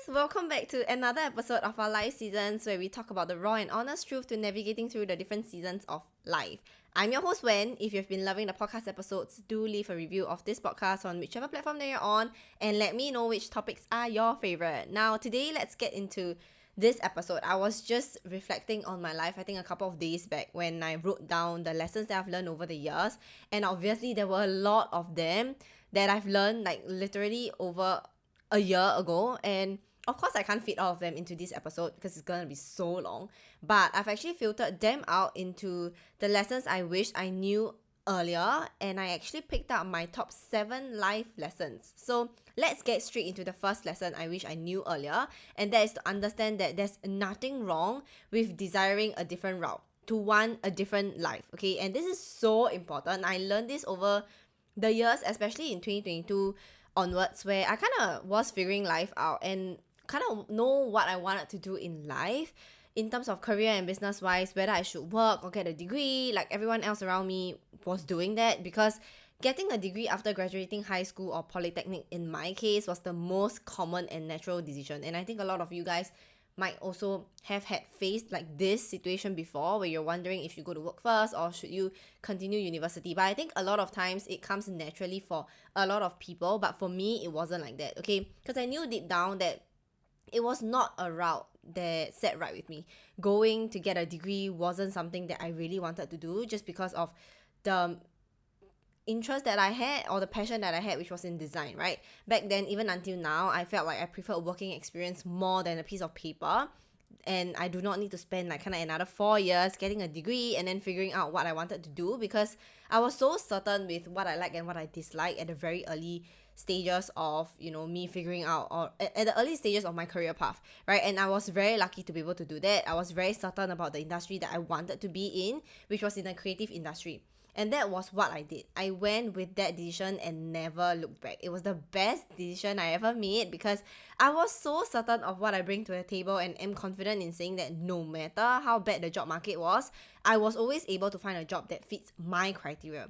welcome back to another episode of our life seasons where we talk about the raw and honest truth to navigating through the different seasons of life. I'm your host Wen. If you've been loving the podcast episodes, do leave a review of this podcast on whichever platform that you're on and let me know which topics are your favorite. Now, today, let's get into this episode. I was just reflecting on my life, I think a couple of days back when I wrote down the lessons that I've learned over the years. And obviously, there were a lot of them that I've learned like literally over a year ago, and of course I can't fit all of them into this episode because it's gonna be so long, but I've actually filtered them out into the lessons I wish I knew earlier, and I actually picked up my top 7 life lessons. So let's get straight into the first lesson I wish I knew earlier, and that is to understand that there's nothing wrong with desiring a different route, to want a different life, okay? And this is so important. I learned this over the years, especially in 2022 onwards, where I kind of was figuring life out and kind of know what I wanted to do in life in terms of career and business wise, whether I should work or get a degree like everyone else around me was doing that, because getting a degree after graduating high school or polytechnic in my case was the most common and natural decision. And I think a lot of you guys might also have had faced like this situation before, where you're wondering if you go to work first or should you continue university. But I think a lot of times it comes naturally for a lot of people, but for me it wasn't like that, okay? Because I knew deep down that it was not a route that sat right with me. Going to get a degree wasn't something that I really wanted to do, just because of the interest that I had or the passion that I had, which was in design, right? Back then, even until now, I felt like I preferred working experience more than a piece of paper. And I do not need to spend like kind of another 4 years getting a degree and then figuring out what I wanted to do, because I was so certain with what I like and what I dislike at the very early stages of, me figuring out, or at the early stages of my career path, right? And I was very lucky to be able to do that. I was very certain about the industry that I wanted to be in, which was in the creative industry. And that was what I did. I went with that decision and never looked back. It was the best decision I ever made, because I was so certain of what I bring to the table and am confident in saying that no matter how bad the job market was, I was always able to find a job that fits my criteria.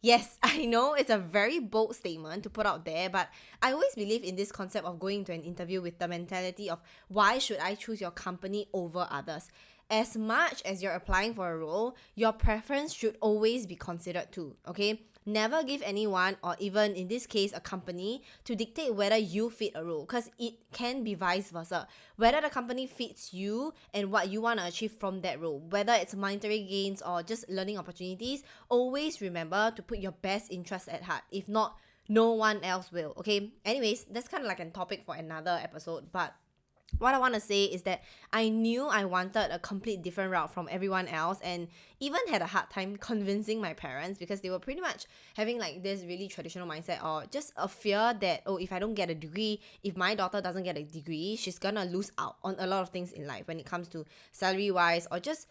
Yes, I know it's a very bold statement to put out there, but I always believe in this concept of going to an interview with the mentality of why should I choose your company over others? As much as you're applying for a role, your preference should always be considered too, okay? Never give anyone, or even in this case a company, to dictate whether you fit a role, because it can be vice versa. Whether the company fits you and what you want to achieve from that role, whether it's monetary gains or just learning opportunities, always remember to put your best interest at heart. If not, no one else will, okay? Anyways, that's kind of like a topic for another episode, but what I want to say is that I knew I wanted a complete different route from everyone else, and even had a hard time convincing my parents, because they were pretty much having like this really traditional mindset, or just a fear that, oh, if I don't get a degree, if my daughter doesn't get a degree, she's gonna lose out on a lot of things in life when it comes to salary wise, or just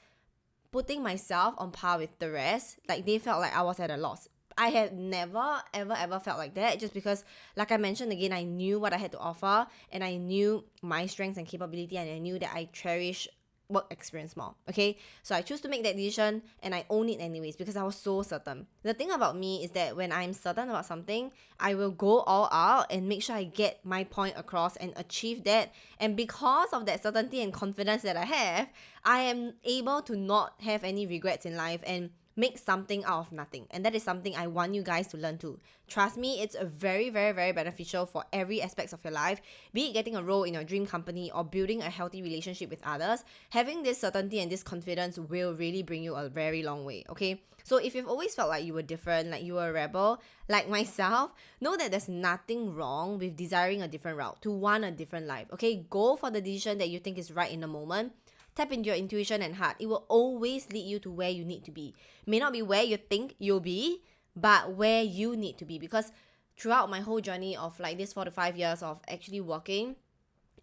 putting myself on par with the rest. Like, they felt like I was at a loss. I had never ever felt like that, just because, like I mentioned again, I knew what I had to offer, and I knew my strengths and capability, and I knew that I cherish work experience more, okay? So I choose to make that decision, and I own it anyways, because I was so certain. The thing about me is that when I'm certain about something, I will go all out and make sure I get my point across and achieve that. And because of that certainty and confidence that I am able to not have any regrets in life and make something out of nothing. And that is something I want you guys to learn too. Trust me, it's a very, very, very beneficial for every aspects of your life. Be it getting a role in your dream company or building a healthy relationship with others, having this certainty and this confidence will really bring you a very long way, okay? So if you've always felt like you were different, like you were a rebel, like myself, know that there's nothing wrong with desiring a different route, to want a different life, okay? Go for the decision that you think is right in the moment. Tap into your intuition and heart. It will always lead you to where you need to be. May not be where you think you'll be, but where you need to be. Because throughout my whole journey of like this 4 to 5 years of actually working,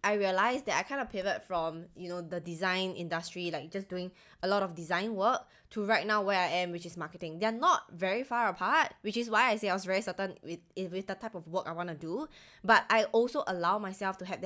I realized that I kind of pivot from, the design industry, like just doing a lot of design work, to right now where I am, which is marketing. They're not very far apart, which is why I say I was very certain with the type of work I want to do. But I also allow myself to have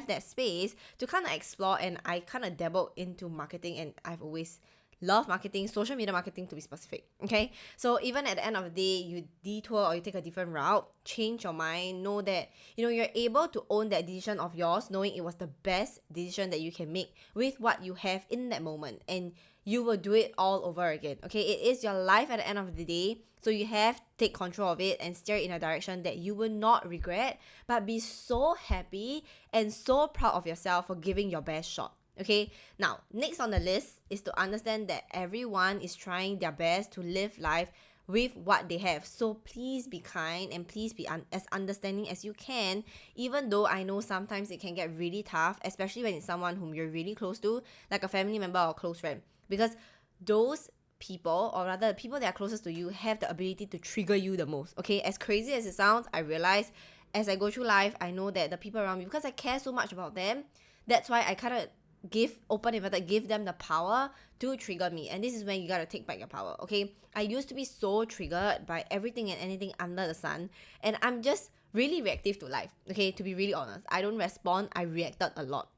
that space to kind of explore, and I kind of dabbled into marketing, and I've always love marketing, social media marketing to be specific, okay? So even at the end of the day, you detour or you take a different route, change your mind, know that, you're able to own that decision of yours, knowing it was the best decision that you can make with what you have in that moment, and you will do it all over again, okay? It is your life at the end of the day, so you have to take control of it and steer it in a direction that you will not regret, but be so happy and so proud of yourself for giving your best shot. Okay, now next on the list is to understand that everyone is trying their best to live life with what they have. So please be kind and please be as understanding as you can, even though I know sometimes it can get really tough, especially when it's someone whom you're really close to, like a family member or a close friend, because those people, or rather the people that are closest to you, have the ability to trigger you the most. Okay, as crazy as it sounds, I realize as I go through life, I know that the people around me, because I care so much about them, that's why I kind of give them the power to trigger me. And this is when you gotta take back your power. Okay, I used to be so triggered by everything and anything under the sun, and I'm just really reactive to life. Okay, to be really honest, I don't respond, I reacted a lot.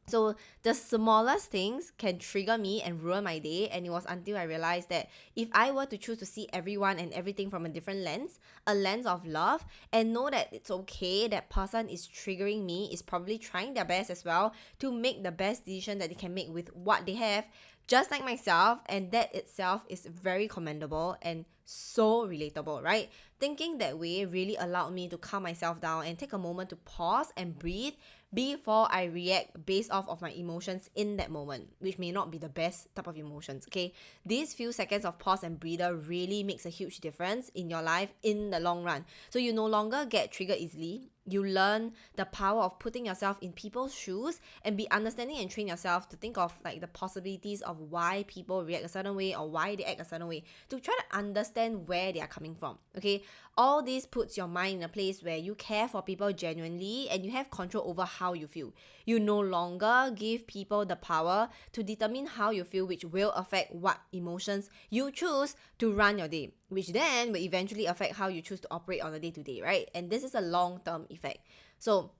So the smallest things can trigger me and ruin my day, and it was until I realized that if I were to choose to see everyone and everything from a different lens, a lens of love, and know that it's okay, that person is triggering me, is probably trying their best as well to make the best decision that they can make with what they have, just like myself, and that itself is very commendable and so relatable, right? Thinking that way really allowed me to calm myself down and take a moment to pause and breathe before I react based off of my emotions in that moment, which may not be the best type of emotions, okay? These few seconds of pause and breather really makes a huge difference in your life in the long run. So you no longer get triggered easily. You learn the power of putting yourself in people's shoes and be understanding and train yourself to think of like the possibilities of why people react a certain way or why they act a certain way, to try to understand where they are coming from, okay? All this puts your mind in a place where you care for people genuinely and you have control over how you feel. You no longer give people the power to determine how you feel, which will affect what emotions you choose to run your day, which then will eventually affect how you choose to operate on a day-to-day, right? And this is a long-term effect. So,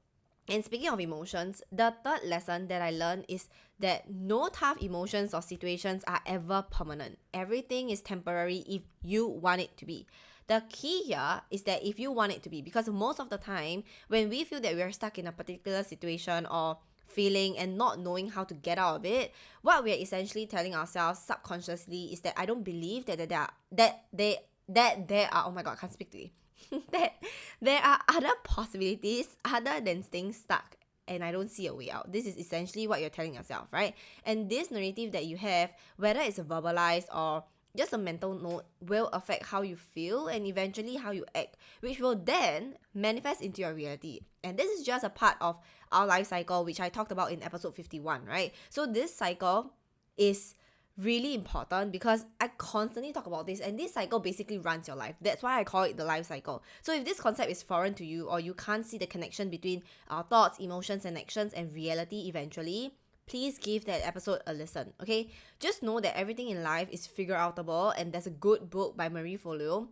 and speaking of emotions, the third lesson that I learned is that no tough emotions or situations are ever permanent. Everything is temporary if you want it to be. The key here is that if you want it to be, because most of the time when we feel that we are stuck in a particular situation or feeling and not knowing how to get out of it, what we are essentially telling ourselves subconsciously is that I don't believe that there are oh my god, I can't speak today. that there are other possibilities other than staying stuck and I don't see a way out. This is essentially what you're telling yourself, right? And this narrative that you have, whether it's verbalized or just a mental note, will affect how you feel and eventually how you act, which will then manifest into your reality. And this is just a part of our life cycle, which I talked about in episode 51, right? So this cycle is really important because I constantly talk about this, and this cycle basically runs your life. That's why I call it the life cycle. So if this concept is foreign to you, or you can't see the connection between our thoughts, emotions, and actions and reality eventually, please give that episode a listen, okay? Just know that everything in life is figureoutable, and there's a good book by Marie Forleo.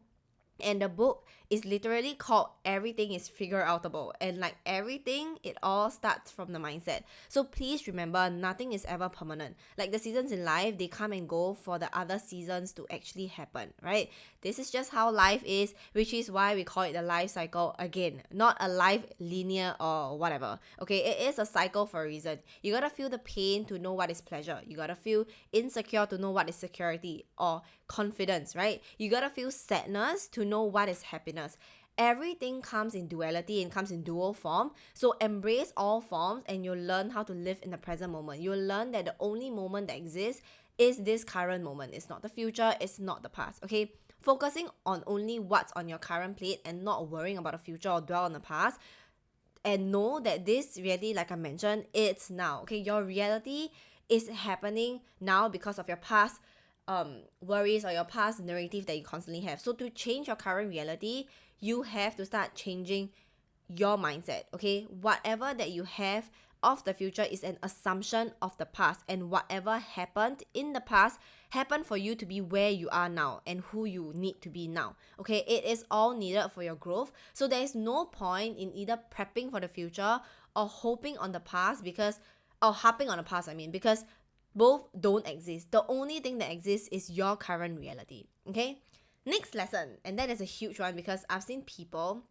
And the book is literally called Everything is Figureoutable. And like everything, it all starts from the mindset. So please remember, nothing is ever permanent. Like the seasons in life, they come and go for the other seasons to actually happen, right? This is just how life is, which is why we call it the life cycle again. Not a life linear or whatever. Okay, it is a cycle for a reason. You gotta feel the pain to know what is pleasure. You gotta feel insecure to know what is security or confidence, right? You gotta feel sadness to know what is happiness. Everything comes in duality and comes in dual form. So embrace all forms and you'll learn how to live in the present moment. You'll learn that the only moment that exists is this current moment. It's not the future, it's not the past, okay? Focusing on only what's on your current plate and not worrying about the future or dwell on the past. And know that this really, like I mentioned, it's now, okay? Your reality is happening now because of your past worries or your past narrative that you constantly have. So to change your current reality, you have to start changing your mindset, okay? Whatever that you have of the future is an assumption of the past, and whatever happened in the past happened for you to be where you are now and who you need to be now, okay? It is all needed for your growth. So there is no point in either prepping for the future or hoping on the past because, or harping on the past, because Both don't exist. The only thing that exists is your current reality. Okay? Next lesson, and that is a huge one because I've seen people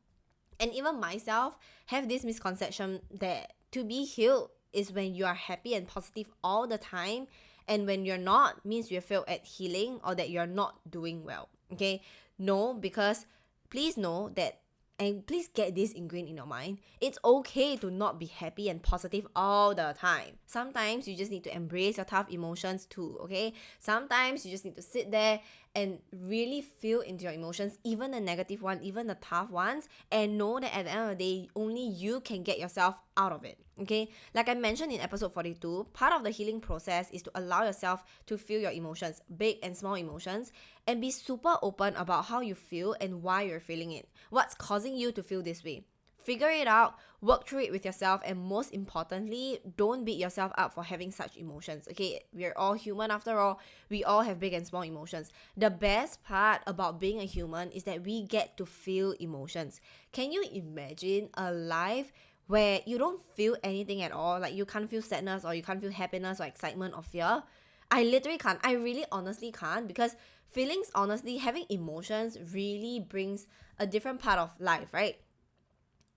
and even myself have this misconception that to be healed is when you are happy and positive all the time, and when you're not means you failed at healing or that you're not doing well. Okay? No, because please know that, and please get this ingrained in your mind, it's okay to not be happy and positive all the time. Sometimes you just need to embrace your tough emotions too, okay? Sometimes you just need to sit there and really feel into your emotions, even the negative one, even the tough ones, and know that at the end of the day, only you can get yourself out of it, okay? Like I mentioned in episode 42, part of the healing process is to allow yourself to feel your emotions, big and small emotions, and be super open about how you feel and why you're feeling it. What's causing you to feel this way? Figure it out, work through it with yourself, and most importantly, don't beat yourself up for having such emotions. Okay, we're all human after all. We all have big and small emotions. The best part about being a human is that we get to feel emotions. Can you imagine a life where you don't feel anything at all? Like you can't feel sadness, or you can't feel happiness or excitement or fear? I literally can't. I really honestly can't, because feelings, honestly, having emotions really brings a different part of life, right?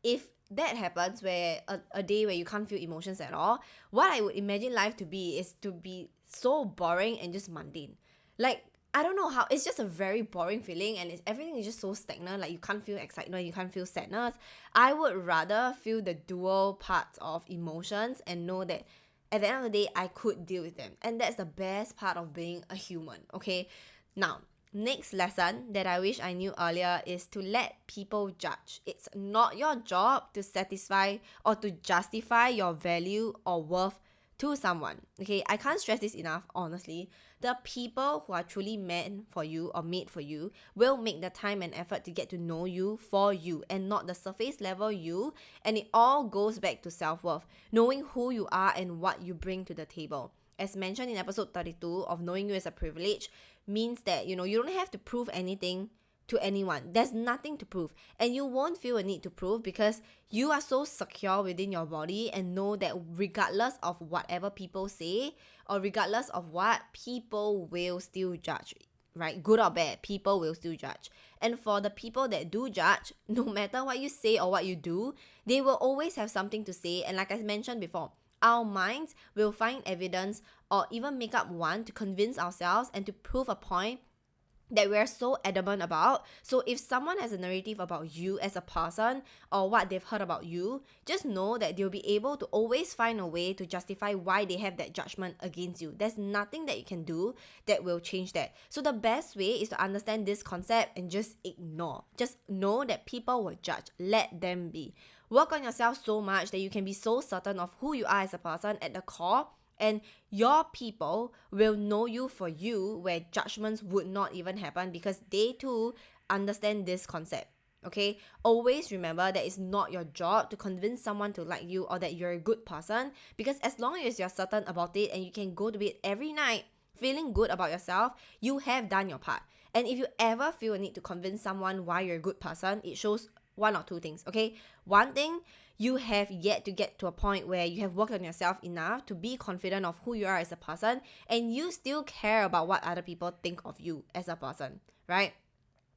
If that happens, where a day where you can't feel emotions at all, what I would imagine life to be is to be so boring and just mundane. Like, I don't know how, it's just a very boring feeling, and everything is just so stagnant. Like, you can't feel excitement, you can't feel sadness. I would rather feel the dual parts of emotions and know that at the end of the day, I could deal with them. And that's the best part of being a human, okay? Now, next lesson that I wish I knew earlier is to let people judge. It's not your job to satisfy or to justify your value or worth to someone. Okay, I can't stress this enough, honestly. The people who are truly meant for you or made for you will make the time and effort to get to know you for you, and not the surface level you. And it all goes back to self-worth, knowing who you are and what you bring to the table. As mentioned in episode 32 of Knowing You is a Privilege, means that, you don't have to prove anything to anyone. There's nothing to prove, and you won't feel a need to prove, because you are so secure within your body and know that regardless of whatever people say, or regardless of what, people will still judge, right? Good or bad, people will still judge. And for the people that do judge, no matter what you say or what you do, they will always have something to say. And like I mentioned before, our minds will find evidence or even make up one to convince ourselves and to prove a point that we're so adamant about. So if someone has a narrative about you as a person, or what they've heard about you, just know that they'll be able to always find a way to justify why they have that judgment against you. There's nothing that you can do that will change that. So the best way is to understand this concept and just ignore. Just know that people will judge. Let them be. Work on yourself so much that you can be so certain of who you are as a person at the core, and your people will know you for you, where judgments would not even happen, because they too understand this concept. Okay, always remember that it's not your job to convince someone to like you or that you're a good person, because as long as you're certain about it and you can go to bed every night feeling good about yourself, you have done your part. And if you ever feel a need to convince someone why you're a good person, it shows one or two things. Okay, one thing, you have yet to get to a point where you have worked on yourself enough to be confident of who you are as a person, and you still care about what other people think of you as a person, right?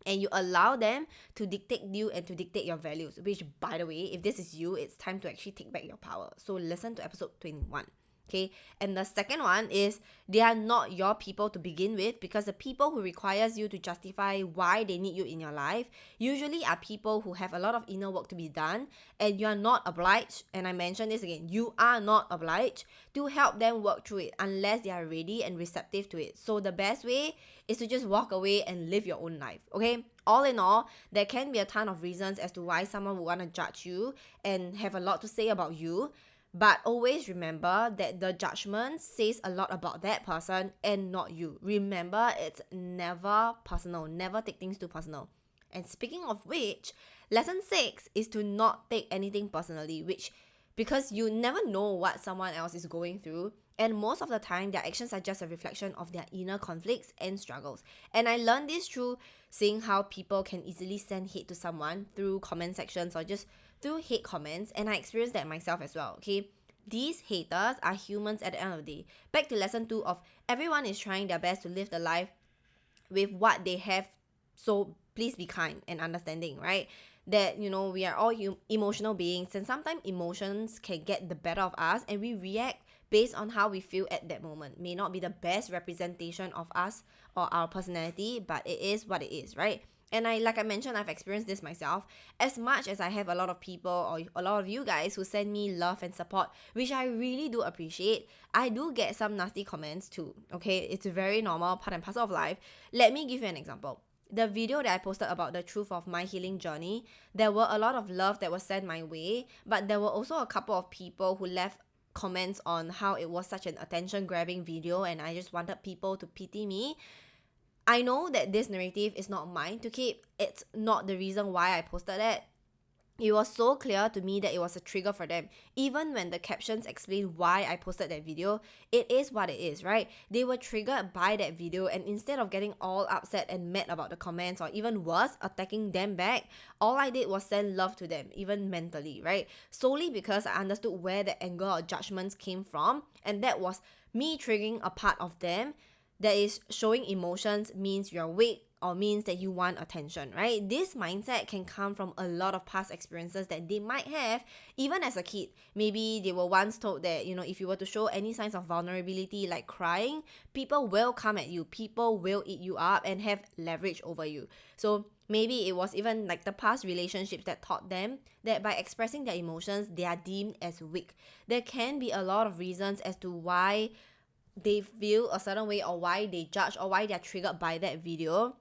And you allow them to dictate you and to dictate your values, which, by the way, if this is you, it's time to actually take back your power. So listen to episode 21. Okay, and the second one is, they are not your people to begin with, because the people who requires you to justify why they need you in your life usually are people who have a lot of inner work to be done, and you are not obliged, and I mention this again, you are not obliged to help them work through it unless they are ready and receptive to it. So the best way is to just walk away and live your own life. Okay, all in all, there can be a ton of reasons as to why someone would want to judge you and have a lot to say about you. But always remember that the judgment says a lot about that person and not you. Remember, it's never personal. Never take things too personal. And speaking of which, lesson 6 is to not take anything personally, because you never know what someone else is going through. And most of the time, their actions are just a reflection of their inner conflicts and struggles. And I learned this through seeing how people can easily send hate to someone through comment sections or just through hate comments, and I experienced that myself as well. Okay, These haters are humans at the end of the day. Back to lesson 2 of everyone is trying their best to live the life with what they have. So please be kind and understanding, right? That, we are all emotional beings, and sometimes emotions can get the better of us, and we react based on how we feel at that moment. May not be the best representation of us or our personality, but it is what it is, right? And like I mentioned, I've experienced this myself. As much as I have a lot of people or a lot of you guys who send me love and support, which I really do appreciate, I do get some nasty comments too. Okay, it's a very normal part and parcel of life. Let me give you an example. The video that I posted about the truth of my healing journey, there were a lot of love that was sent my way, but there were also a couple of people who left comments on how it was such an attention grabbing video and I just wanted people to pity me. I know that this narrative is not mine to keep. It's not the reason why I posted it. It was so clear to me that it was a trigger for them. Even when the captions explain why I posted that video, it is what it is, right? They were triggered by that video, and instead of getting all upset and mad about the comments, or even worse, attacking them back, all I did was send love to them, even mentally, right? Solely because I understood where the anger or judgments came from, and that was me triggering a part of them that is showing emotions means you're weak or means that you want attention, right? This mindset can come from a lot of past experiences that they might have even as a kid. Maybe they were once told that, if you were to show any signs of vulnerability like crying, people will come at you, people will eat you up and have leverage over you. So maybe it was even like the past relationships that taught them that by expressing their emotions, they are deemed as weak. There can be a lot of reasons as to why they feel a certain way or why they judge or why they're triggered by that video.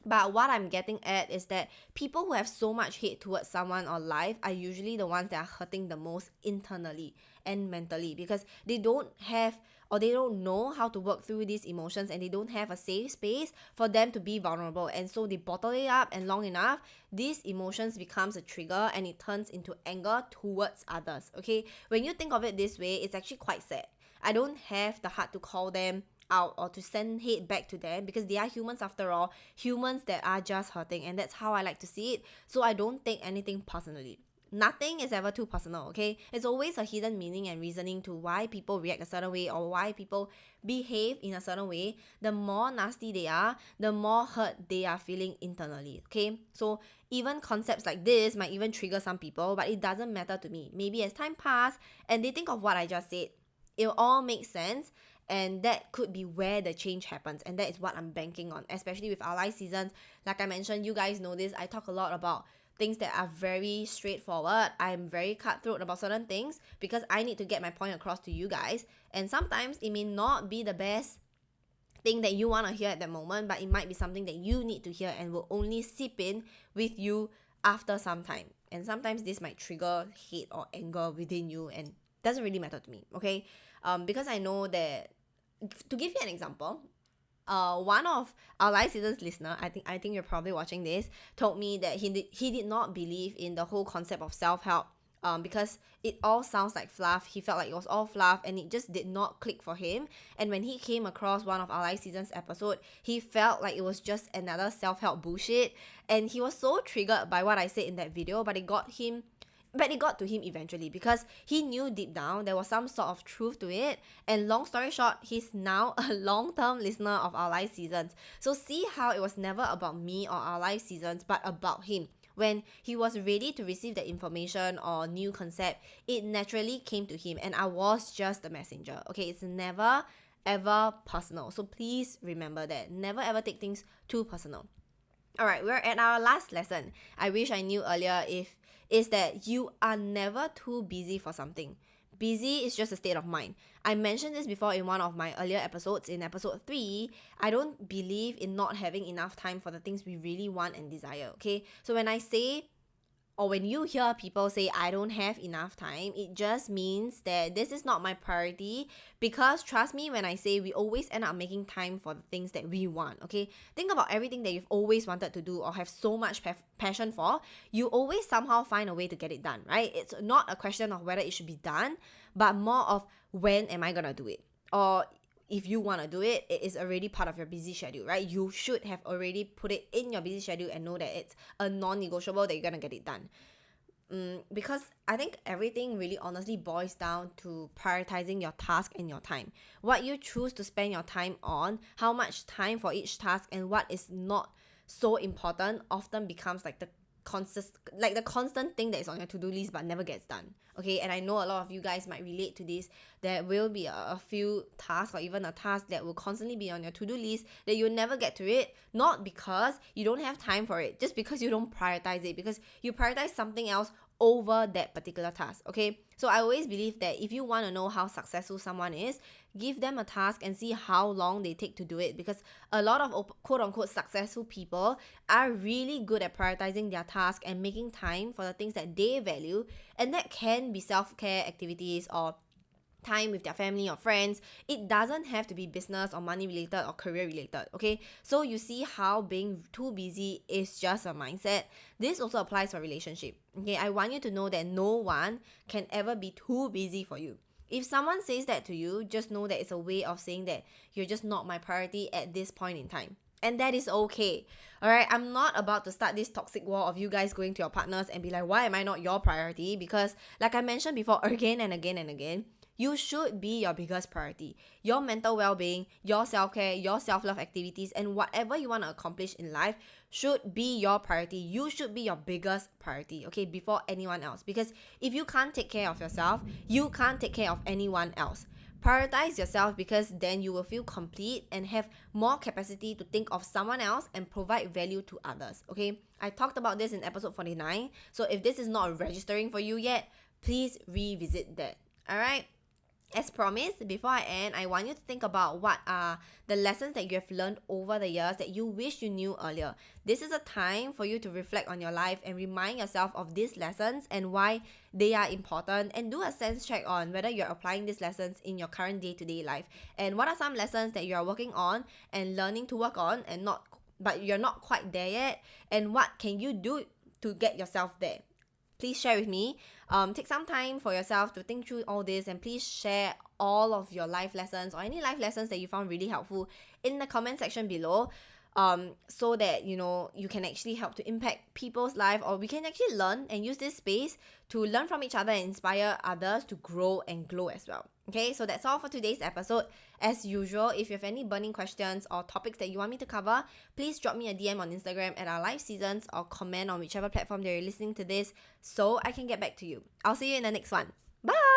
But what I'm getting at is that people who have so much hate towards someone or life are usually the ones that are hurting the most internally and mentally, because they don't have or they don't know how to work through these emotions, and they don't have a safe space for them to be vulnerable, and so they bottle it up, and long enough these emotions becomes a trigger and it turns into anger towards others. Okay, when you think of it this way, it's actually quite sad. I don't have the heart to call them out or to send hate back to them, because they are humans after all, humans that are just hurting, and that's how I like to see it. So I don't take anything personally. Nothing is ever too personal, okay? It's always a hidden meaning and reasoning to why people react a certain way or why people behave in a certain way. The more nasty they are, the more hurt they are feeling internally, okay? So even concepts like this might even trigger some people, but it doesn't matter to me. Maybe as time passes and they think of what I just said, it all makes sense, and that could be where the change happens, and that is what I'm banking on, especially with our live seasons. Like I mentioned, you guys know this, I talk a lot about things that are very straightforward. I'm very cutthroat about certain things because I need to get my point across to you guys, and sometimes it may not be the best thing that you want to hear at that moment, but it might be something that you need to hear and will only seep in with you after some time. And sometimes this might trigger hate or anger within you, and doesn't really matter to me, okay? Because I know that, to give you an example, one of our live seasons listener, I think you're probably watching this, told me that he did not believe in the whole concept of self-help, because it all sounds like fluff. He felt like it was all fluff and it just did not click for him. And when he came across one of our live seasons episode, he felt like it was just another self-help bullshit, and he was so triggered by what I said in that video, but it got to him eventually, because he knew deep down there was some sort of truth to it. And long story short, he's now a long-term listener of our live seasons. So see how it was never about me or our live seasons, but about him. When he was ready to receive the information or new concept, it naturally came to him, and I was just the messenger. Okay, it's never ever personal. So please remember that. Never ever take things too personal. Alright, we're at our last lesson. I wish I knew earlier is that you are never too busy for something. Busy is just a state of mind. I mentioned this before in one of my earlier episodes. In episode 3, I don't believe in not having enough time for the things we really want and desire, okay? So when I say, or when you hear people say I don't have enough time, it just means that this is not my priority, because trust me when I say we always end up making time for the things that we want, okay? Think about everything that you've always wanted to do or have so much passion for. You always somehow find a way to get it done, right? It's not a question of whether it should be done, but more of when am I gonna do it? Or if you want to do it, it is already part of your busy schedule, right? You should have already put it in your busy schedule and know that it's a non-negotiable that you're going to get it done. because I think everything really honestly boils down to prioritizing your task and your time. What you choose to spend your time on, how much time for each task, and what is not so important often becomes like the constant thing that is on your to-do list but never gets done. Okay, and I know a lot of you guys might relate to this. There will be a few tasks or even a task that will constantly be on your to-do list that you'll never get to it, not because you don't have time for it, just because you don't prioritize it, because you prioritize something else over that particular task. Okay, so I always believe that if you want to know how successful someone is, give them a task and see how long they take to do it, because a lot of quote unquote successful people are really good at prioritizing their task and making time for the things that they value, and that can be self-care activities or time with their family or friends. It doesn't have to be business or money related or career related. Okay, so you see how being too busy is just a mindset. This also applies for relationship. Okay, I want you to know that no one can ever be too busy for you. If someone says that to you, just know that it's a way of saying that you're just not my priority at this point in time. And that is okay. Alright, I'm not about to start this toxic war of you guys going to your partners and be like, why am I not your priority? Because, like I mentioned before, again and again and again, you should be your biggest priority. Your mental well-being, your self-care, your self-love activities, and whatever you want to accomplish in life should be your priority. You should be your biggest priority, okay, before anyone else. Because if you can't take care of yourself, you can't take care of anyone else. Prioritize yourself, because then you will feel complete and have more capacity to think of someone else and provide value to others. Okay, I talked about this in episode 49. So if this is not registering for you yet, please revisit that. All right. As promised, before I end, I want you to think about what are the lessons that you have learned over the years that you wish you knew earlier. This is a time for you to reflect on your life and remind yourself of these lessons and why they are important, and do a sense check on whether you're applying these lessons in your current day-to-day life, and what are some lessons that you're working on and learning to work on and but you're not quite there yet, and what can you do to get yourself there. Please share with me. Take some time for yourself to think through all this, and please share all of your life lessons or any life lessons that you found really helpful in the comment section below, so that you can actually help to impact people's life, or we can actually learn and use this space to learn from each other and inspire others to grow and glow as well. Okay, so that's all for today's episode. As usual, if you have any burning questions or topics that you want me to cover, please drop me a DM on Instagram at our live seasons, or comment on whichever platform that you're listening to this so I can get back to you. I'll see you in the next one. Bye!